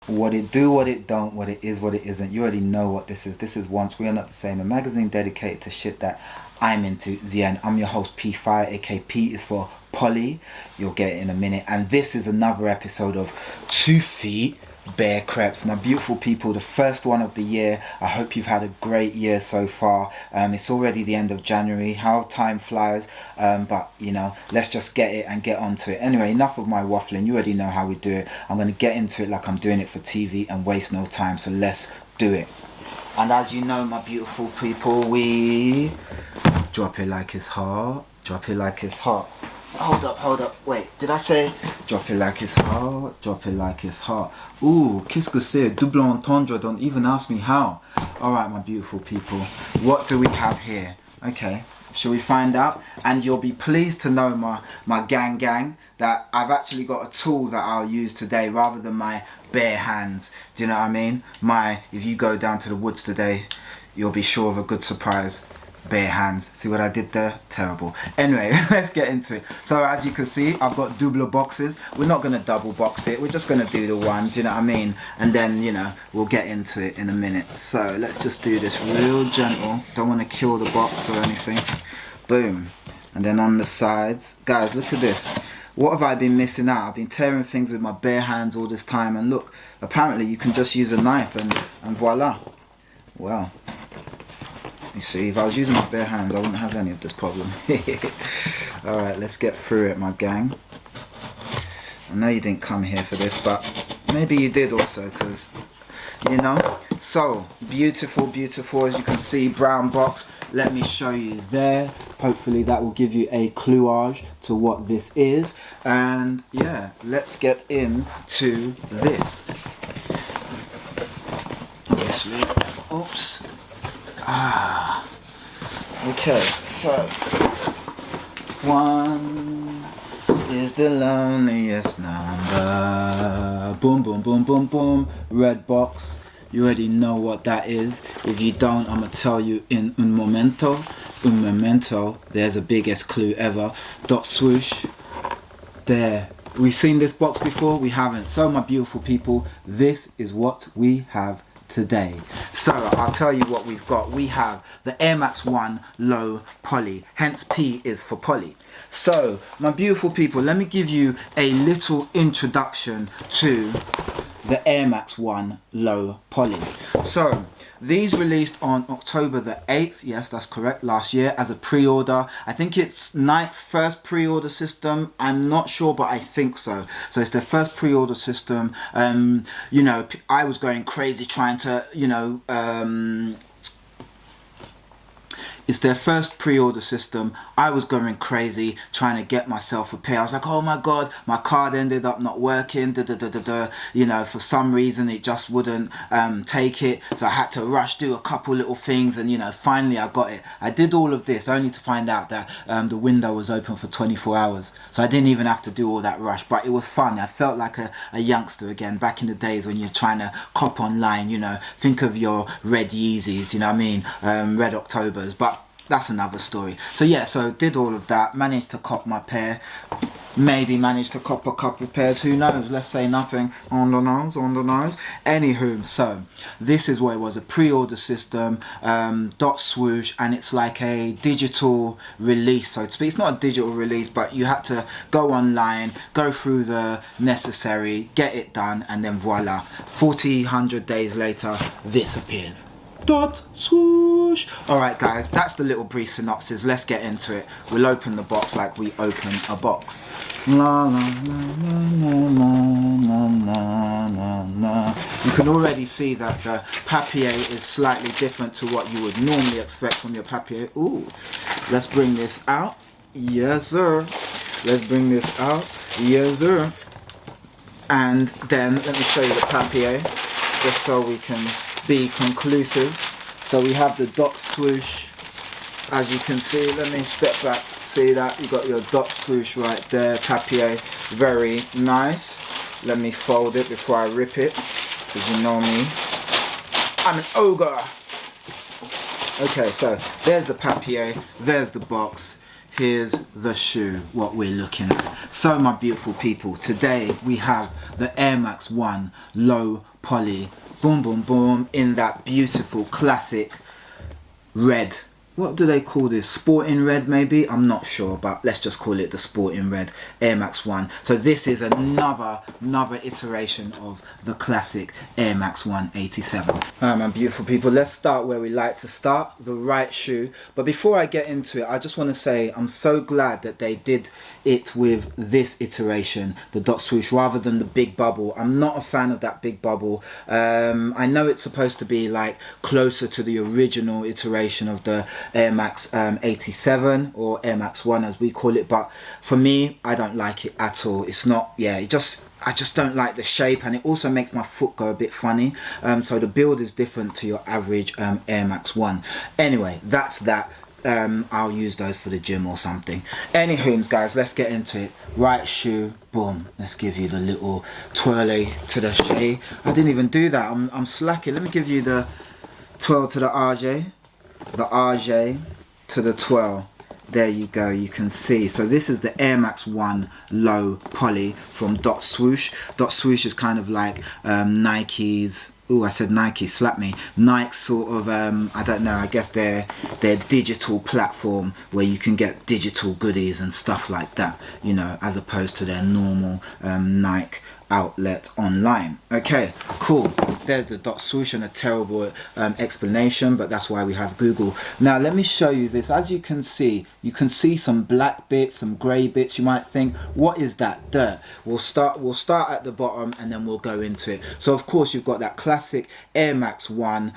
What it do, what it don't, what it is, what it isn't. You already know what this is. This is Once We Are Not the Same, a magazine dedicated to shit that I'm into. Zian, I'm your host P Fire, aka P is for Polly. You'll get it in a minute. And this is another episode of 2 Feet Bear Creps. My beautiful people, the first one of the year. I hope you've had a great year so far. It's already the end of January. How time flies. But you know, let's just get it and get onto it. Anyway, enough of my waffling. You already know how we do it. I'm going to get into it like I'm doing it for TV and waste no time. So let's do it. And as you know, my beautiful people, we drop it like it's hot. Drop it like it's hot. Hold up, wait, did I say drop it like it's hot, drop it like it's hot? Ooh, qu'est-ce que c'est, double entendre, don't even ask me how. Alright, my beautiful people, what do we have here? Okay, shall we find out? And you'll be pleased to know, my gang, that I've actually got a tool that I'll use today rather than my bare hands. Do you know what I mean? If you go down to the woods today, you'll be sure of a good surprise. Bare hands. See what I did there? Terrible. Anyway, let's get into it. So as you can see, I've got double boxes. We're not going to double box it. We're just going to do the one. Do you know what I mean? And then, you know, we'll get into it in a minute. So let's just do this real gentle. Don't want to kill the box or anything. Boom. And then on the sides. Guys, look at this. What have I been missing out? I've been tearing things with my bare hands all this time. And look, apparently you can just use a knife and voila. Wow. You see, if I was using my bare hands, I wouldn't have any of this problem. Alright, let's get through it, my gang. I know you didn't come here for this, but maybe you did also, because, you know. So, beautiful, as you can see, brown box. Let me show you there. Hopefully that will give you a cluage to what this is. And, yeah, let's get into this. Obviously, oops. Okay, so 1 is the loneliest number. Boom, boom, boom, boom, boom. Red box. You already know what that is. If you don't, I'm gonna tell you in un momento. Un momento. There's the biggest clue ever. .swoosh. There. We've seen this box before? We haven't. So my beautiful people, this is what we have today. So I'll tell you what we've got. We have the Air Max 1 Low Poly, hence P is for Poly. So my beautiful people, let me give you a little introduction to the Air Max 1 Low Poly. So these released on October the 8th, yes that's correct, last year as a pre-order. I think it's Nike's first pre-order system, I'm not sure but I think so. So it's their first pre-order system. You know, I was going crazy trying to, you know, it's their first pre-order system. I was going crazy trying to get myself a pair. I was like, oh my god, my card ended up not working. You know, for some reason it just wouldn't take it. So I had to rush, do a couple little things, and you know, finally I got it. I did all of this only to find out that the window was open for 24 hours. So I didn't even have to do all that rush, but it was fun. I felt like a youngster again, back in the days when you're trying to cop online, you know, think of your red Yeezys, you know what I mean, red Octobers, but that's another story. So yeah, so did all of that, managed to cop my pair, maybe managed to cop a couple of pairs, who knows, let's say nothing on the nose. Anywho, so this is what it was, a pre-order system, .swoosh, and it's like a digital release, so to speak. It's not a digital release, but you had to go online, go through the necessary, get it done, and then voila, 100 days later, this appears. .swoosh. Alright guys, that's the little brief synopsis. Let's get into it. We'll open the box like we open a box. La, la, la, la, la, la, la, la. You can already see that the papier is slightly different to what you would normally expect from your papier. Ooh, let's bring this out. Yes sir. Let's bring this out. Yes sir. And then let me show you the papier, just so we can be conclusive. So we have the .swoosh, as you can see. Let me step back, see that you got your .swoosh right there, papier, very nice. Let me fold it before I rip it, because you know me, I'm an ogre. Okay, so there's the papier, there's the box, here's the shoe, what we're looking at. So my beautiful people, today we have the Air Max 1 Low poly, boom boom boom, in that beautiful classic red. What do they call this? Sporting red maybe? I'm not sure, but let's just call it the sporting red Air Max 1. So this is another iteration of the classic Air Max 1 87. Alright my beautiful people, let's start where we like to start, the right shoe. But before I get into it, I just want to say I'm so glad that they did it with this iteration, the dot swoosh, rather than the big bubble. I'm not a fan of that big bubble. I know it's supposed to be like closer to the original iteration of the Air Max 87 or Air Max 1 as we call it, but for me I don't like it at all. It's not, yeah, I just don't like the shape, and it also makes my foot go a bit funny. So the build is different to your average Air Max 1. Anyway, that's that. I'll use those for the gym or something. Anywho guys, let's get into it. Right shoe, boom, let's give you the little twirly to the shea. I didn't even do that, I'm slacking. Let me give you the twirl to the RJ, the RJ to the twirl. There you go, you can see. So this is the Air Max 1 low poly from Dot Swoosh. Dot Swoosh is kind of like Nike's, oh I said Nike, slap me, Nike's sort of, I don't know, I guess their digital platform where you can get digital goodies and stuff like that, you know, as opposed to their normal Nike outlet online. Okay, cool. There's the dot swoosh, and a terrible explanation, but that's why we have Google. Now let me show you this. As you can see some black bits, some grey bits. You might think, what is that? Dirt. We'll start at the bottom and then we'll go into it. So of course you've got that classic Air Max 1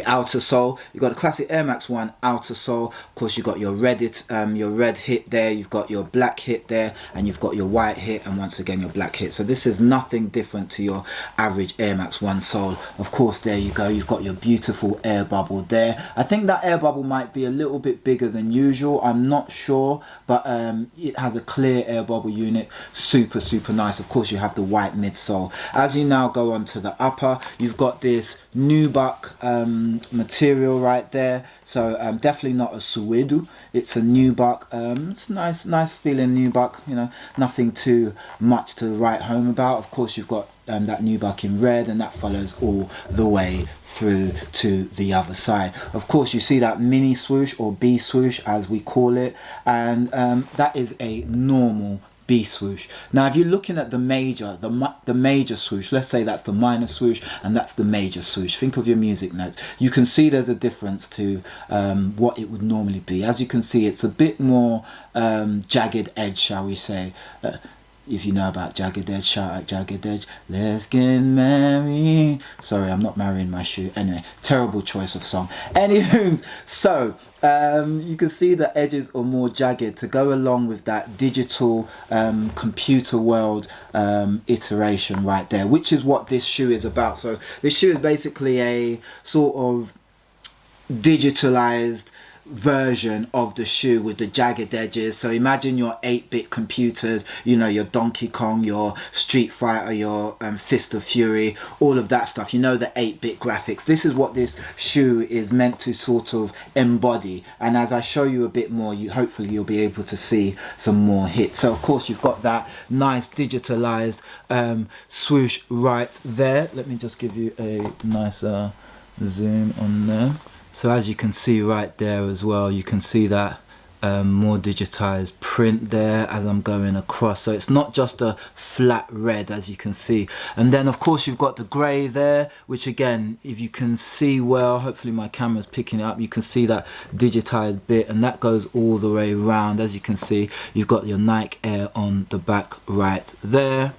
outer sole. You've got a classic Air Max 1 outer sole. Of course you've got your red hit there, you've got your black hit there, and you've got your white hit, and once again your black hit. So this is nothing different to your average Air Max 1 sole. Of course, there you go, you've got your beautiful air bubble there. I think that air bubble might be a little bit bigger than usual, I'm not sure, but it has a clear air bubble unit. Super nice. Of course you have the white midsole. As you now go on to the upper, you've got this nubuck material right there. So definitely not a suede, it's a nubuck. It's nice feeling nubuck, you know, nothing too much to write home about. Of course you've got that nubuck in red, and that follows all the way through to the other side. Of course you see that mini swoosh, or B swoosh as we call it, and that is a normal B swoosh. Now if you're looking at the major swoosh, let's say that's the minor swoosh and that's the major swoosh, think of your music notes, you can see there's a difference to what it would normally be. As you can see, it's a bit more jagged edge, shall we say. If you know about jagged edge, shout out jagged edge. Let's get married. Sorry, I'm not marrying my shoe. Anyway, terrible choice of song. Anywho, so you can see the edges are more jagged to go along with that digital computer world iteration right there, which is what this shoe is about. So this shoe is basically a sort of digitalized version of the shoe with the jagged edges. So imagine your 8-bit computers, you know, your Donkey Kong, your Street Fighter, your Fist of Fury, all of that stuff, you know, the 8-bit graphics. This is what this shoe is meant to sort of embody, and as I show you a bit more, hopefully you'll be able to see some more hits. So of course you've got that nice digitalized swoosh right there. Let me just give you a nice zoom on there. So as you can see right there as well, you can see that more digitized print there as I'm going across. So it's not just a flat red, as you can see. And then of course you've got the grey there, which again, if you can see well, hopefully my camera's picking it up, you can see that digitized bit, and that goes all the way around. As you can see, you've got your Nike Air on the back right there.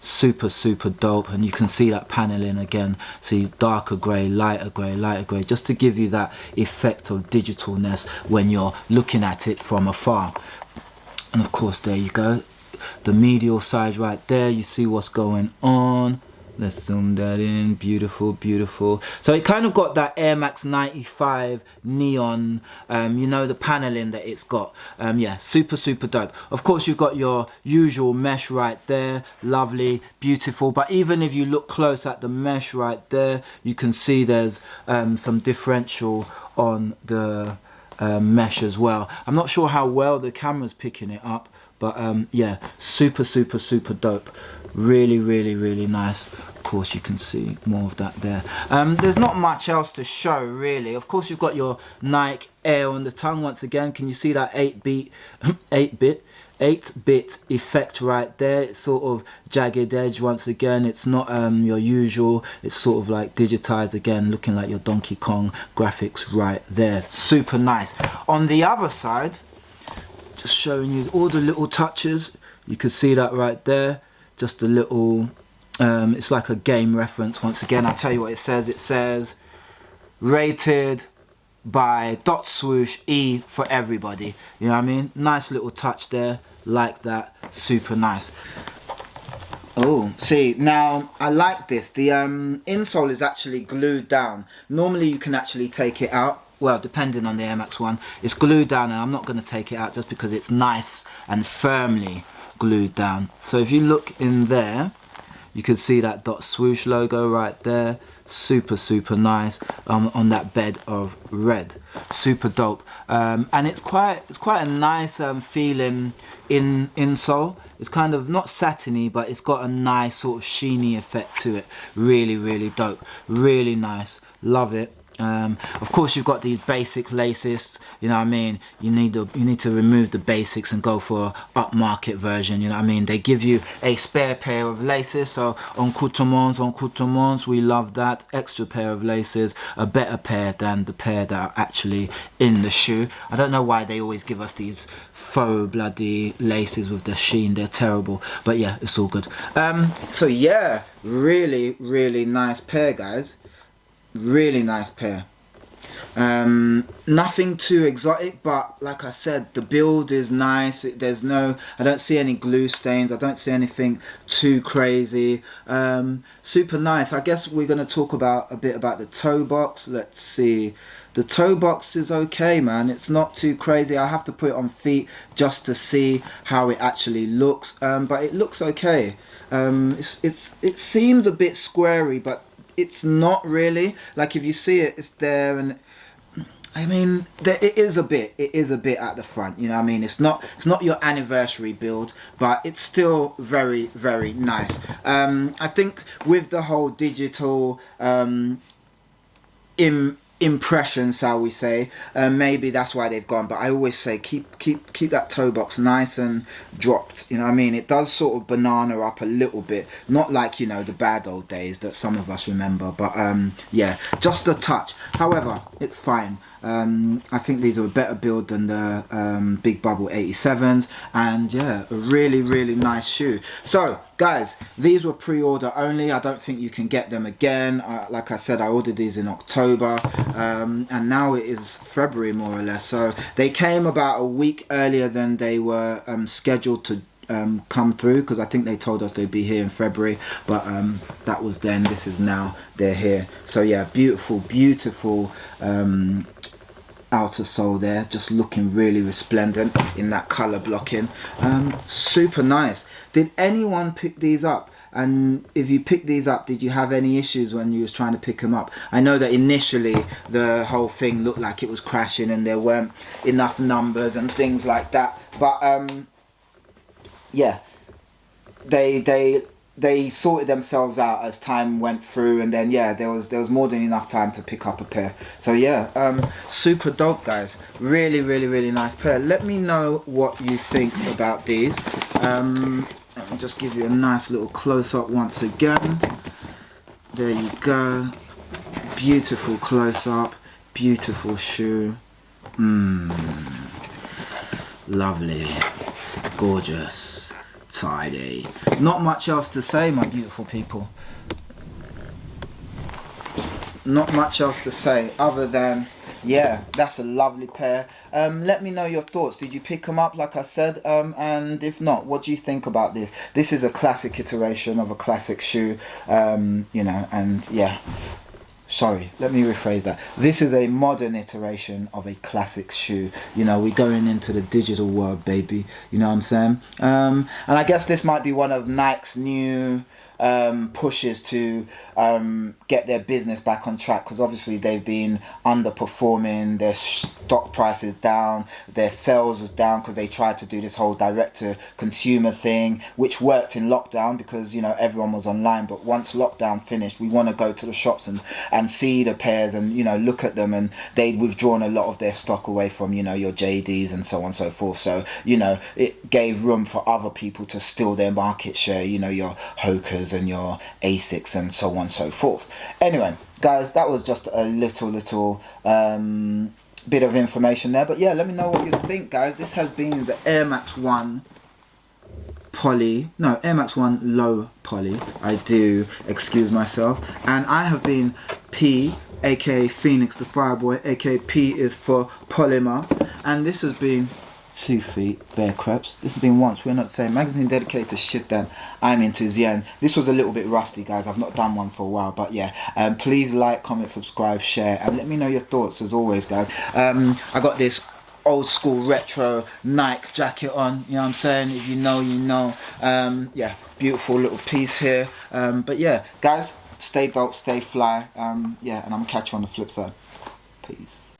Super dope, and you can see that paneling again. See darker grey, lighter grey, just to give you that effect of digitalness when you're looking at it from afar. And of course there you go, the medial side right there, you see what's going on. Let's zoom that in. Beautiful. So it kind of got that Air Max 95 neon, you know, the paneling that it's got. Yeah, super dope. Of course you've got your usual mesh right there, lovely, beautiful. But even if you look close at the mesh right there, you can see there's some differential on the mesh as well. I'm not sure how well the camera's picking it up, but yeah, super dope. Really nice. Of course, you can see more of that there. There's not much else to show really. Of course, you've got your Nike Air on the tongue once again. Can you see that 8-bit effect right there? It's sort of jagged edge once again. It's not your usual. It's sort of like digitized again, looking like your Donkey Kong graphics right there. Super nice. On the other side, just showing you all the little touches. You can see that right there. Just a little, it's like a game reference once again. I'll tell you what it says. It says rated by .swoosh E for everybody. You know what I mean? Nice little touch there, like that. Super nice. Oh, see, now I like this. The insole is actually glued down. Normally you can actually take it out. Well, depending on the Air Max 1, it's glued down, and I'm not going to take it out just because it's nice and firmly glued down. So if you look in there, you can see that .swoosh logo right there. Super nice on that bed of red. Super dope. And it's quite a nice feeling insole. It's kind of not satiny, but it's got a nice sort of sheeny effect to it. Really dope. Really nice. Love it. Of course, you've got these basic laces. You know what I mean? You need to remove the basics and go for an upmarket version. You know what I mean? They give you a spare pair of laces. So on couturements, we love that extra pair of laces, a better pair than the pair that are actually in the shoe. I don't know why they always give us these faux bloody laces with the sheen. They're terrible, but yeah, it's all good. So yeah, really nice pair, guys. Really nice pair. Nothing too exotic, but like I said, the build is nice. I don't see any glue stains. I don't see anything too crazy. Super nice. I guess we're going to talk a bit about the toe box. Let's see. The toe box is okay, man. It's not too crazy. I have to put it on feet just to see how it actually looks, but it looks okay. It seems a bit squarey, but it's not really. Like if you see it, it's there, and I mean, it is a bit at the front. You know what I mean? It's not your anniversary build, but it's still very nice. I think with the whole digital impression, shall we say, maybe that's why they've gone. But I always say keep that toe box nice and dropped. You know what I mean? It does sort of banana up a little bit, not like, you know, the bad old days that some of us remember, but yeah, just a touch. However, it's fine. I think these are a better build than the Big Bubble 87s, and yeah, a really nice shoe. So guys, these were pre-order only. I don't think you can get them again. Like I said, I ordered these in October, and now it is February more or less. So they came about a week earlier than they were scheduled to come through, because I think they told us they'd be here in February, but that was then. This is now. They're here. So yeah, beautiful outer sole there, just looking really resplendent in that color blocking. Super nice. Did anyone pick these up? And if you picked these up, did you have any issues when you was trying to pick them up? I know that initially the whole thing looked like it was crashing and there weren't enough numbers and things like that, but yeah, they sorted themselves out as time went through, and then yeah, there was more than enough time to pick up a pair. So yeah, super dope, guys. Really nice pair. Let me know what you think about these. Let me just give you a nice little close-up once again. There you go. Beautiful close-up. Beautiful shoe. Lovely. Gorgeous. Tidy. Not much else to say, my beautiful people. Not much else to say other than, yeah, that's a lovely pair. Let me know your thoughts. Did you pick them up like I said? And if not, what do you think about this? This is a classic iteration of a classic shoe, you know, and yeah, Sorry, let me rephrase that. This is a modern iteration of a classic shoe. You know, we're going into the digital world, baby. You know what I'm saying? And I guess this might be one of Nike's new pushes to get their business back on track, because obviously they've been underperforming. Their stock price is down, their sales was down because they tried to do this whole direct to consumer thing, which worked in lockdown because, you know, everyone was online. But once lockdown finished, we want to go to the shops and see the pairs and, you know, look at them, and they'd withdrawn a lot of their stock away from, you know, your JDs and so on and so forth. So, you know, it gave room for other people to steal their market share, you know, your Hokers and your Asics and so on and so forth. Anyway, guys, that was just a little bit of information there. But yeah, let me know what you think, guys. This has been the Air Max 1 Air Max 1 low poly. I do excuse myself. And I have been P, aka Phoenix the Fireboy, aka P is for Polymer. And this has been 2 feet bear creps. This has been Once We're Not the Same, magazine dedicated to shit that I'm into. Zen. This was a little bit rusty, guys. I've not done one for a while, but yeah. Please like, comment, subscribe, share, and let me know your thoughts as always, guys. I got this old school retro Nike jacket on, you know what I'm saying? If you know, you know. Yeah, beautiful little piece here. But yeah, guys, stay dope, stay fly. Yeah, and I'm gonna catch you on the flip side. Peace.